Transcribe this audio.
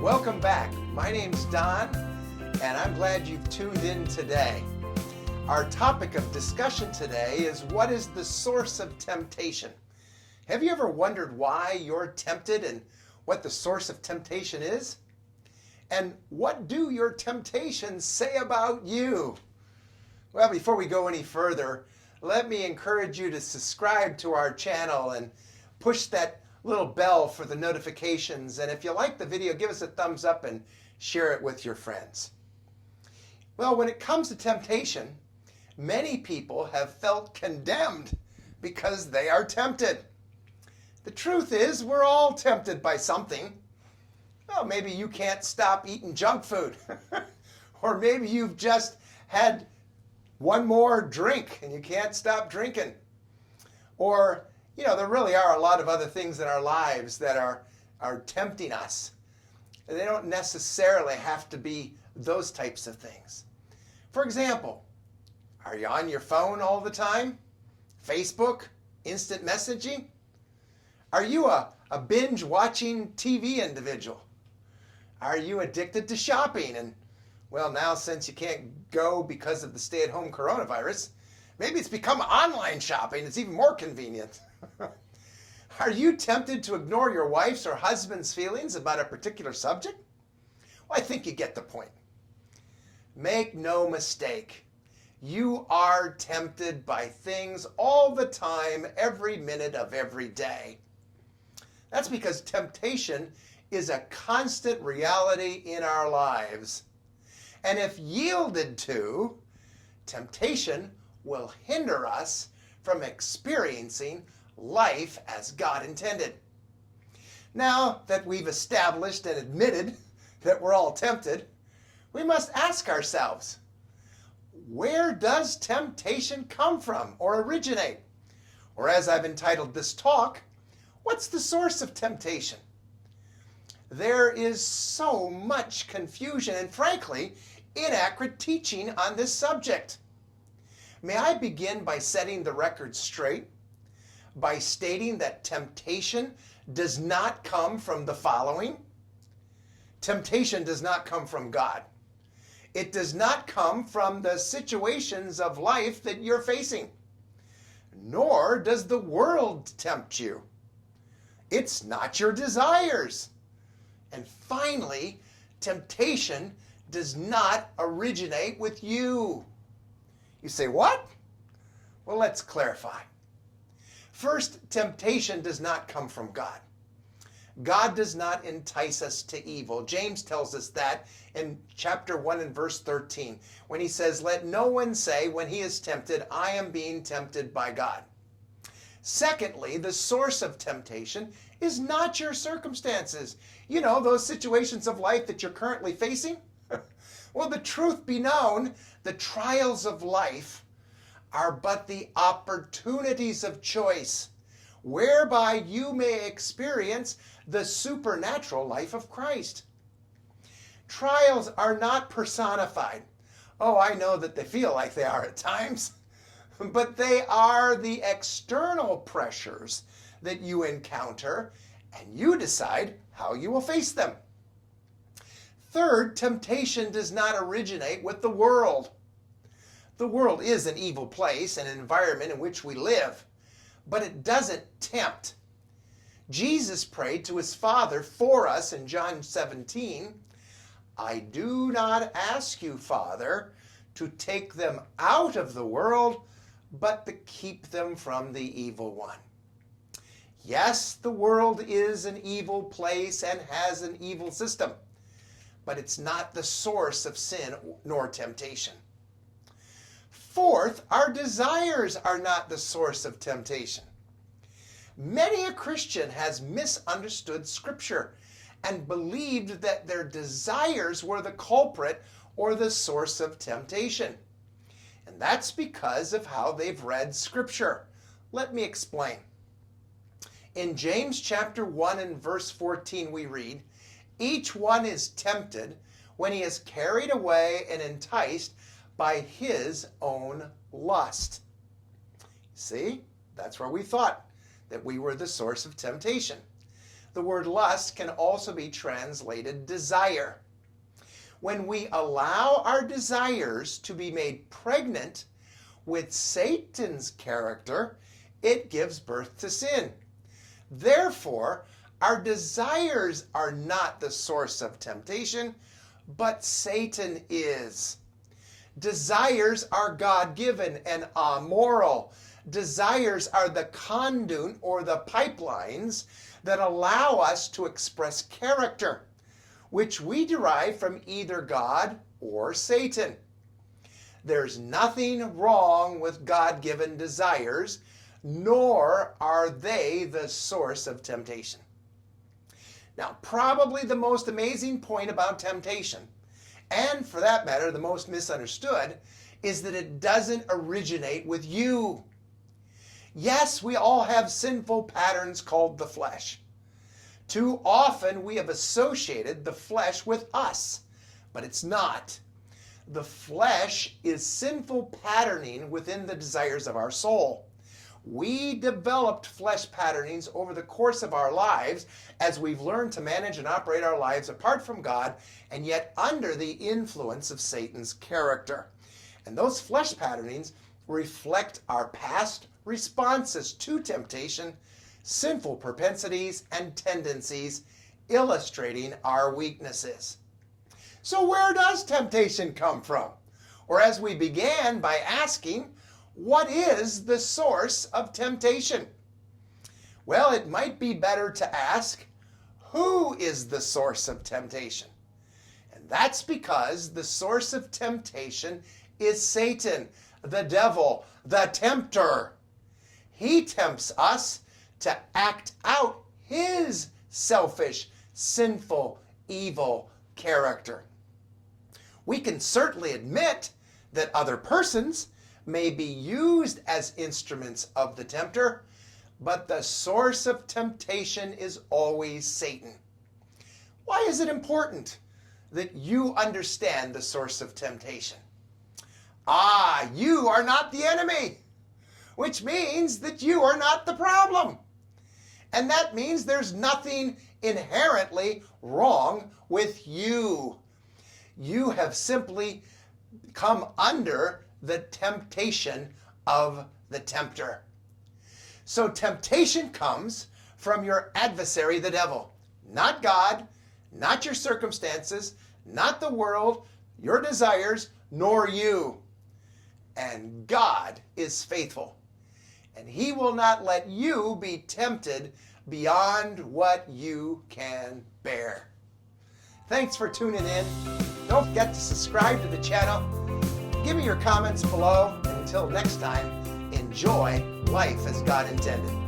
Welcome back. My name's Don, and I'm glad you've tuned in today. Our topic of discussion today is what is the source of temptation? Have you ever wondered why you're tempted and what the source of temptation is? And what do your temptations say about you? Well, before we go any further, let me encourage you to subscribe to our channel and push that little bell for the notifications. And if you like the video, give us a thumbs up and share it with your friends. Well, when it comes to temptation, many people have felt condemned because they are tempted. The truth is, we're all tempted by something. Well, maybe you can't stop eating junk food. Or maybe you've just had one more drink and you can't stop drinking. Or there really are a lot of other things in our lives that are tempting us. And they don't necessarily have to be those types of things. For example, are you on your phone all the time? Facebook? Instant messaging? Are you a binge watching TV individual? Are you addicted to shopping? And well, now since you can't go because of the stay-at-home coronavirus, maybe it's become online shopping. It's even more convenient. Are you tempted to ignore your wife's or husband's feelings about a particular subject? Well, I think you get the point. Make no mistake. You are tempted by things all the time, every minute of every day. That's because temptation is a constant reality in our lives. And if yielded to, temptation will hinder us from experiencing life as God intended. Now that we've established and admitted that we're all tempted, we must ask ourselves, where does temptation come from or originate? Or as I've entitled this talk, what's the source of temptation? There is so much confusion and, frankly, inaccurate teaching on this subject. May I begin by setting the record straight by stating that temptation does not come from the following. Temptation does not come from God. It does not come from the situations of life that you're facing. Nor does the world tempt you. It's not your desires. And finally, temptation does not originate with you. You say, what? Well, let's clarify. First, temptation does not come from God. God does not entice us to evil. James tells us that in chapter 1 and verse 13, when he says, let no one say when he is tempted, I am being tempted by God. Secondly, the source of temptation is not your circumstances. Those situations of life that you're currently facing. Well, the truth be known, the trials of life are but the opportunities of choice whereby you may experience the supernatural life of Christ. Trials are not personified. Oh, I know that they feel like they are at times, but they are the external pressures that you encounter, and you decide how you will face them. Third, temptation does not originate with the world. The world is an evil place, an environment in which we live, but it doesn't tempt. Jesus prayed to his Father for us in John 17, I do not ask you, Father, to take them out of the world, but to keep them from the evil one. Yes, the world is an evil place and has an evil system, but it's not the source of sin nor temptation. Fourth, our desires are not the source of temptation. Many a Christian has misunderstood Scripture and believed that their desires were the culprit or the source of temptation. And that's because of how they've read Scripture. Let me explain. In James chapter 1 and verse 14 we read, each one is tempted when he is carried away and enticed by his own lust. See, that's where we thought that we were the source of temptation. The word lust can also be translated desire. When we allow our desires to be made pregnant with Satan's character, it gives birth to sin. Therefore, our desires are not the source of temptation, but Satan is. Desires are God-given and amoral. Desires are the conduit or the pipelines that allow us to express character, which we derive from either God or Satan. There's nothing wrong with God-given desires, nor are they the source of temptation. Now, probably the most amazing point about temptation, and for that matter, the most misunderstood, is that it doesn't originate with you. Yes, we all have sinful patterns called the flesh. Too often we have associated the flesh with us, but it's not. The flesh is sinful patterning within the desires of our soul. We developed flesh patternings over the course of our lives as we've learned to manage and operate our lives apart from God and yet under the influence of Satan's character. And those flesh patternings reflect our past responses to temptation, sinful propensities and tendencies, illustrating our weaknesses. So where does temptation come from? Or as we began by asking, what is the source of temptation? Well, it might be better to ask, who is the source of temptation? And that's because the source of temptation is Satan, the devil, the tempter. He tempts us to act out his selfish, sinful, evil character. We can certainly admit that other persons may be used as instruments of the tempter, but the source of temptation is always Satan. Why is it important that you understand the source of temptation? You are not the enemy, which means that you are not the problem. And that means there's nothing inherently wrong with you. You have simply come under the temptation of the tempter. So temptation comes from your adversary, the devil, not God, not your circumstances, not the world, your desires, nor you. And God is faithful, and he will not let you be tempted beyond what you can bear. Thanks for tuning in. Don't forget to subscribe to the channel. Give me your comments below. And until next time, enjoy life as God intended.